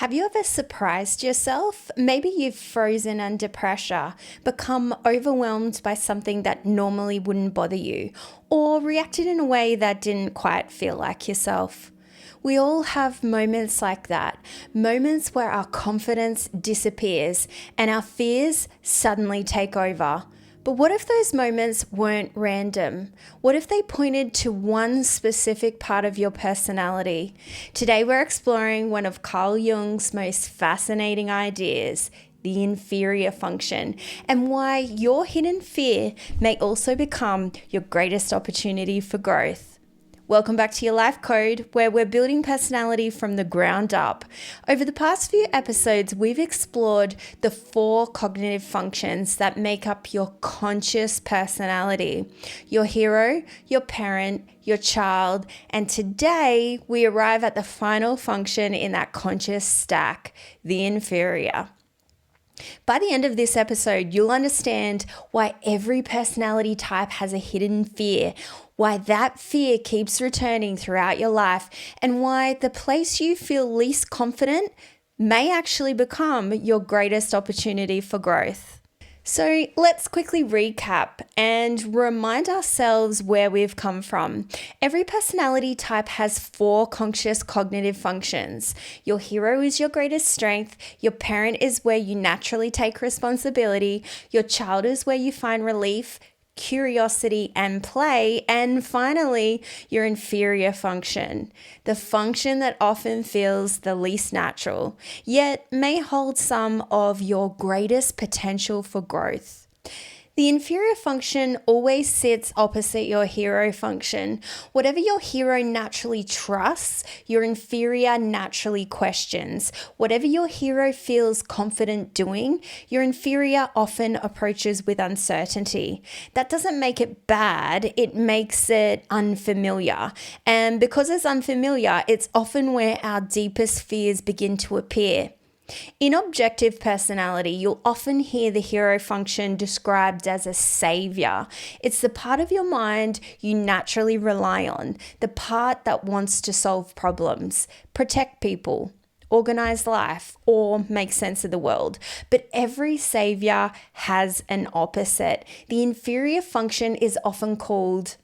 Have you ever surprised yourself? Maybe you've frozen under pressure, become overwhelmed by something that normally wouldn't bother you, or reacted in a way that didn't quite feel like yourself. We all have moments like that, moments where our confidence disappears and our fears suddenly take over. But what if those moments weren't random? What if they pointed to one specific part of your personality? Today we're exploring one of Carl Jung's most fascinating ideas, the inferior function, and why your hidden fear may also become your greatest opportunity for growth. Welcome back to Your Life Code, where we're building personality from the ground up. Over the past few episodes, we've explored the 4 cognitive functions that make up your conscious personality: your hero, your parent, your child, and today we arrive at the final function in that conscious stack, the inferior. By the end of this episode, you'll understand why every personality type has a hidden fear, why that fear keeps returning throughout your life, and why the place you feel least confident may actually become your greatest opportunity for growth. So let's quickly recap and remind ourselves where we've come from. Every personality type has 4 conscious cognitive functions. Your hero is your greatest strength. Your parent is where you naturally take responsibility. Your child is where you find relief, curiosity, and play. And finally, your inferior function, the function that often feels the least natural, yet may hold some of your greatest potential for growth. The inferior function always sits opposite your hero function. Whatever your hero naturally trusts, your inferior naturally questions. Whatever your hero feels confident doing, your inferior often approaches with uncertainty. That doesn't make it bad, it makes it unfamiliar. And because it's unfamiliar, it's often where our deepest fears begin to appear. In objective personality, you'll often hear the hero function described as a savior. It's the part of your mind you naturally rely on, the part that wants to solve problems, protect people, organize life, or make sense of the world. But every savior has an opposite. The inferior function is often called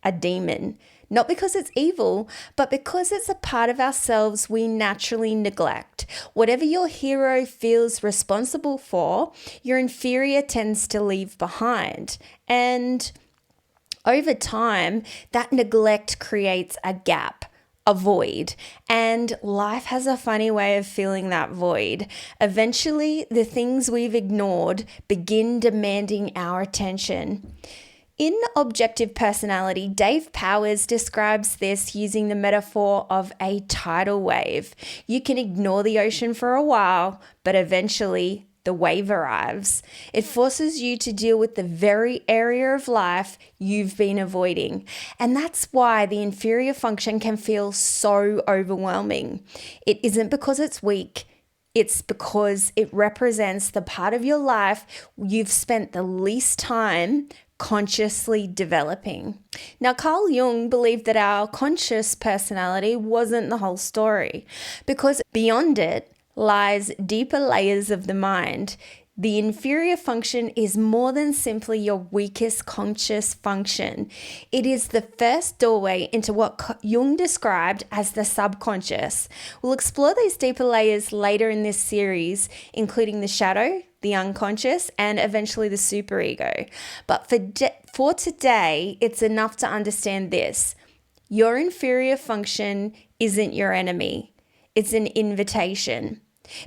a demon. Not because it's evil, but because it's a part of ourselves we naturally neglect. Whatever your hero feels responsible for, your inferior tends to leave behind. And over time, that neglect creates a gap, a void, and life has a funny way of filling that void. Eventually, the things we've ignored begin demanding our attention. In Objective Personality, Dave Powers describes this using the metaphor of a tidal wave. You can ignore the ocean for a while, but eventually the wave arrives. It forces you to deal with the very area of life you've been avoiding. And that's why the inferior function can feel so overwhelming. It isn't because it's weak. It's because it represents the part of your life you've spent the least time consciously developing. Now, Carl Jung believed that our conscious personality wasn't the whole story, because beyond it lies deeper layers of the mind. The inferior function is more than simply your weakest conscious function. It is the first doorway into what Jung described as the subconscious. We'll explore these deeper layers later in this series, including the shadow, the unconscious, and eventually the superego. But for today, it's enough to understand this. Your inferior function isn't your enemy. It's an invitation.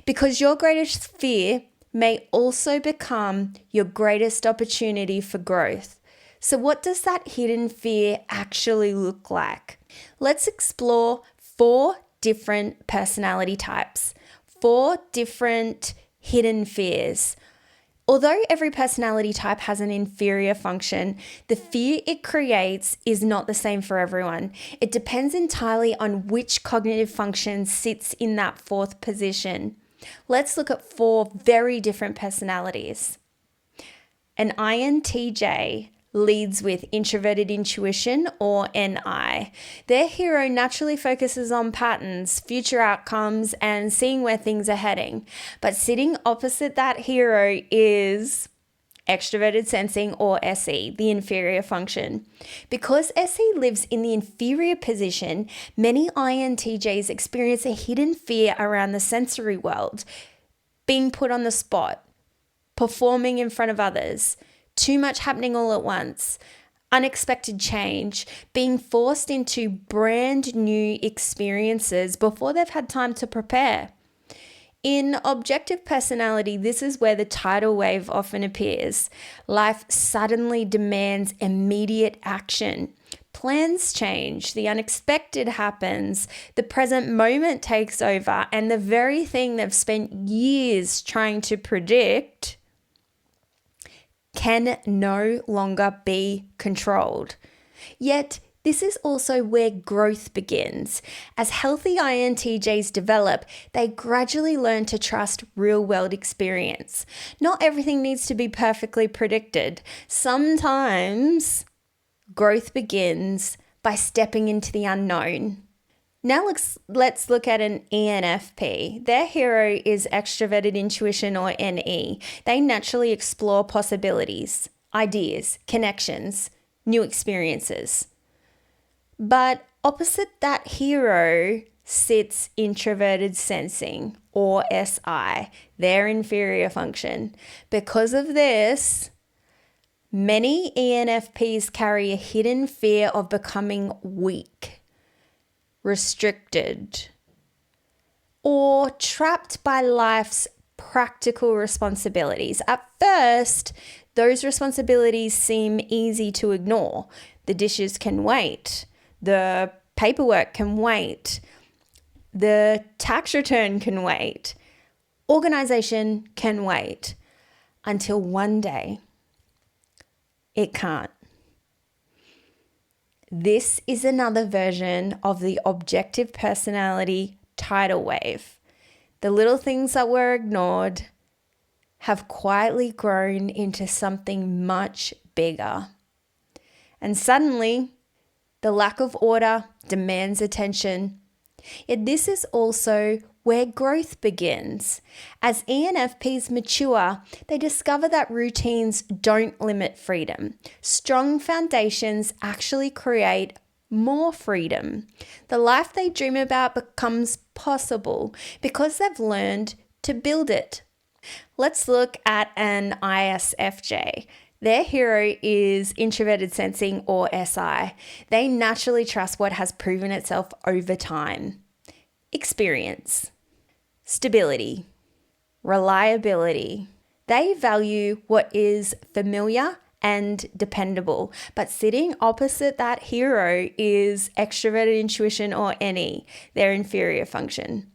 Because your greatest fear may also become your greatest opportunity for growth. So what does that hidden fear actually look like? Let's explore 4 different personality types, 4 different hidden fears. Although every personality type has an inferior function, the fear it creates is not the same for everyone. It depends entirely on which cognitive function sits in that 4th position. Let's look at 4 very different personalities. An INTJ leads with introverted intuition, or NI. Their hero naturally focuses on patterns, future outcomes, and seeing where things are heading. But sitting opposite that hero is extroverted sensing, or SE, the inferior function. Because SE lives in the inferior position, many INTJs experience a hidden fear around the sensory world, being put on the spot, performing in front of others, too much happening all at once, unexpected change, being forced into brand new experiences before they've had time to prepare. In objective personality, this is where the tidal wave often appears. Life suddenly demands immediate action. Plans change, the unexpected happens, the present moment takes over, and the very thing they've spent years trying to predict can no longer be controlled. Yet, this is also where growth begins. As healthy INTJs develop, they gradually learn to trust real-world experience. Not everything needs to be perfectly predicted. Sometimes growth begins by stepping into the unknown. Now let's look at an ENFP. Their hero is extroverted intuition, or NE. They naturally explore possibilities, ideas, connections, new experiences. But opposite that hero sits introverted sensing, or SI, their inferior function. Because of this, many ENFPs carry a hidden fear of becoming weak, restricted, or trapped by life's practical responsibilities. At first, those responsibilities seem easy to ignore. The dishes can wait. The paperwork can wait. The tax return can wait. Organization can wait. Until one day, it can't. This is another version of the objective personality tidal wave. The little things that were ignored have quietly grown into something much bigger. And suddenly, the lack of order demands attention. Yet this is also where growth begins. As ENFPs mature, they discover that routines don't limit freedom. Strong foundations actually create more freedom. The life they dream about becomes possible because they've learned to build it. Let's look at an ISFJ. Their hero is introverted sensing, or SI. They naturally trust what has proven itself over time. Experience, stability, reliability. They value what is familiar and dependable, but sitting opposite that hero is extroverted intuition, or NE, their inferior function.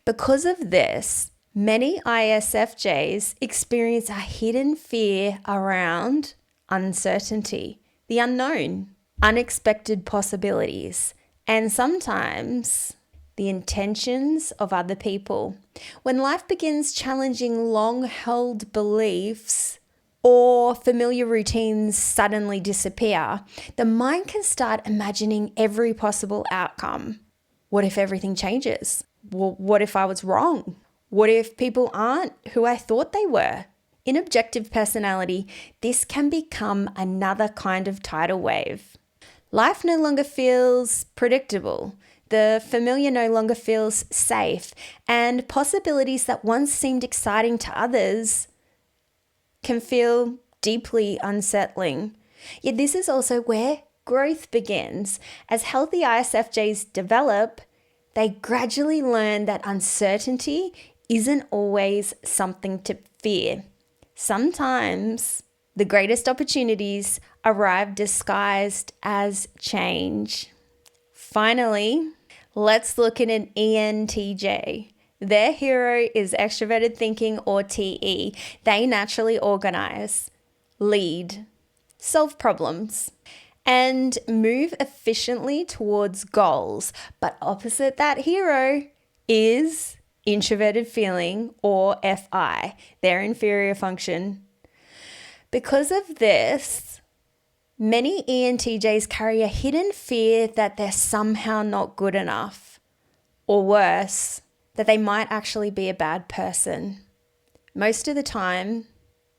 Because of this, many ISFJs experience a hidden fear around uncertainty, the unknown, unexpected possibilities, and sometimes the intentions of other people. When life begins challenging long-held beliefs or familiar routines suddenly disappear, the mind can start imagining every possible outcome. What if everything changes? Well, what if I was wrong? What if people aren't who I thought they were? In objective personality, this can become another kind of tidal wave. Life no longer feels predictable. The familiar no longer feels safe, and possibilities that once seemed exciting to others can feel deeply unsettling. Yet this is also where growth begins. As healthy ISFJs develop, they gradually learn that uncertainty isn't always something to fear. Sometimes the greatest opportunities arrive disguised as change. Finally, let's look at an ENTJ. Their hero is extroverted thinking, or TE. They naturally organize, lead, solve problems, and move efficiently towards goals. But opposite that hero is introverted feeling, or FI, their inferior function. Because of this, Many ENTJs carry a hidden fear that they're somehow not good enough, or worse, that they might actually be a bad person. Most of the time,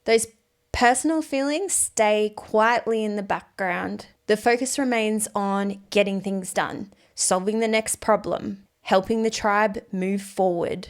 those personal feelings stay quietly in the background. The focus remains on getting things done, solving the next problem, helping the tribe move forward.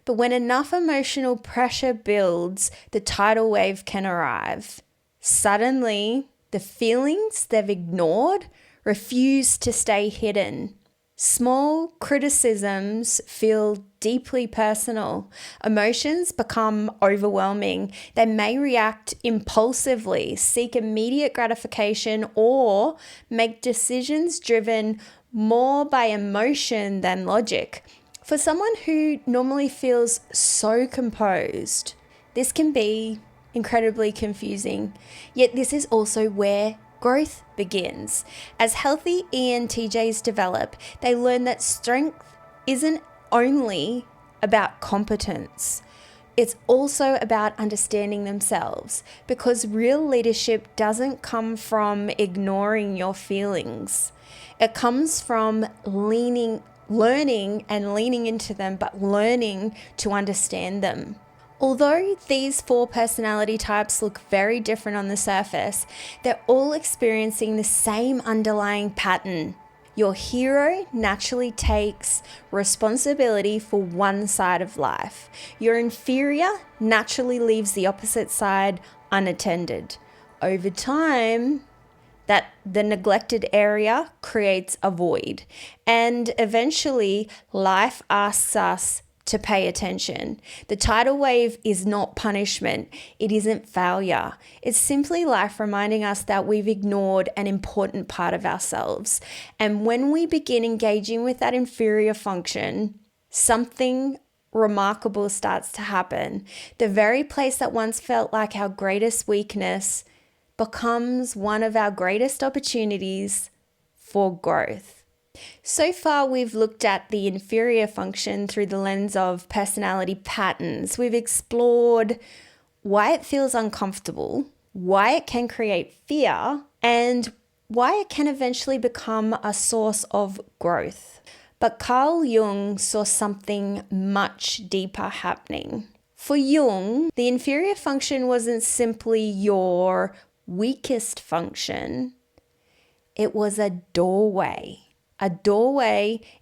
But when enough emotional pressure builds, the tidal wave can arrive. Suddenly, the feelings they've ignored refuse to stay hidden. Small criticisms feel deeply personal. Emotions become overwhelming. They may react impulsively, seek immediate gratification, or make decisions driven more by emotion than logic. For someone who normally feels so composed, this can be incredibly confusing. Yet this is also where growth begins. As healthy ENTJs develop, they learn that strength isn't only about competence. It's also about understanding themselves, because real leadership doesn't come from ignoring your feelings. It comes from learning and leaning into them, but learning to understand them. Although these 4 personality types look very different on the surface, they're all experiencing the same underlying pattern. Your hero naturally takes responsibility for one side of life. Your inferior naturally leaves the opposite side unattended. Over time, the neglected area creates a void, and eventually life asks us to pay attention. The tidal wave is not punishment. It isn't failure. It's simply life reminding us that we've ignored an important part of ourselves. And when we begin engaging with that inferior function, something remarkable starts to happen. The very place that once felt like our greatest weakness becomes one of our greatest opportunities for growth. So far, we've looked at the inferior function through the lens of personality patterns. We've explored why it feels uncomfortable, why it can create fear, and why it can eventually become a source of growth. But Carl Jung saw something much deeper happening. For Jung, the inferior function wasn't simply your weakest function. It was a doorway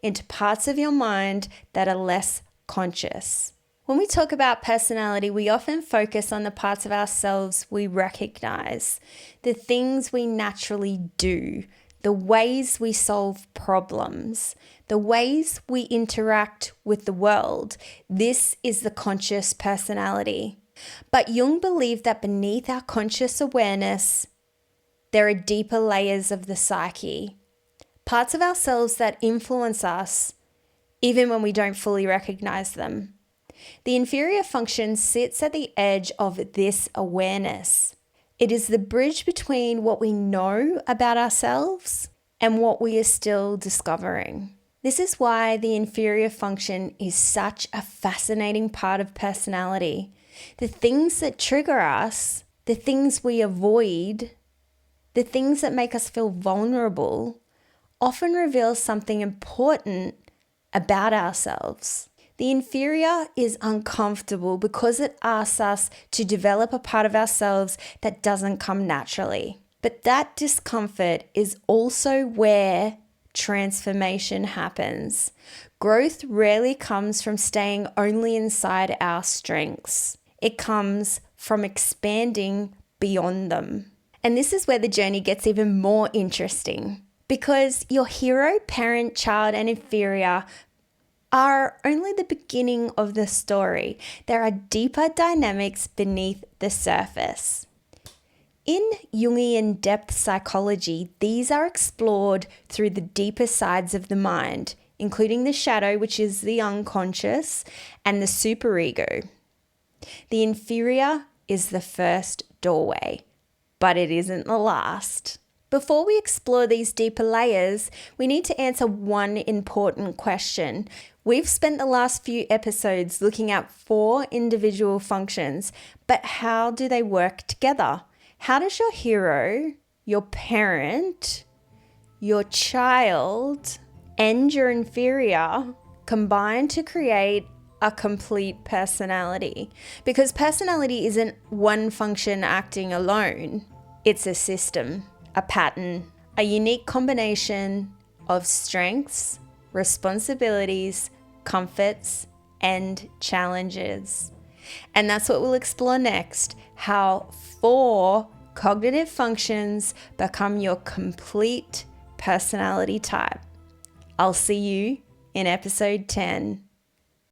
into parts of your mind that are less conscious. When we talk about personality, we often focus on the parts of ourselves we recognize, the things we naturally do, the ways we solve problems, the ways we interact with the world. This is the conscious personality. But Jung believed that beneath our conscious awareness, there are deeper layers of the psyche, parts of ourselves that influence us even when we don't fully recognize them. The inferior function sits at the edge of this awareness. It is the bridge between what we know about ourselves and what we are still discovering. This is why the inferior function is such a fascinating part of personality. The things that trigger us, the things we avoid, the things that make us feel vulnerable, often reveal something important about ourselves. The inferior is uncomfortable because it asks us to develop a part of ourselves that doesn't come naturally. But that discomfort is also where transformation happens. Growth rarely comes from staying only inside our strengths. It comes from expanding beyond them. And this is where the journey gets even more interesting, because your hero, parent, child, and inferior are only the beginning of the story. There are deeper dynamics beneath the surface. In Jungian depth psychology, these are explored through the deeper sides of the mind, including the shadow, which is the unconscious, and the superego. The inferior is the first doorway, but it isn't the last. Before we explore these deeper layers, we need to answer one important question. We've spent the last few episodes looking at 4 individual functions, but how do they work together? How does your hero your parent, your child, and your inferior combine to create a complete personality. Because personality isn't one function acting alone. It's a system, a pattern, a unique combination of strengths, responsibilities, comforts, and challenges. And that's what we'll explore next, how 4 cognitive functions become your complete personality type. I'll see you in episode 10.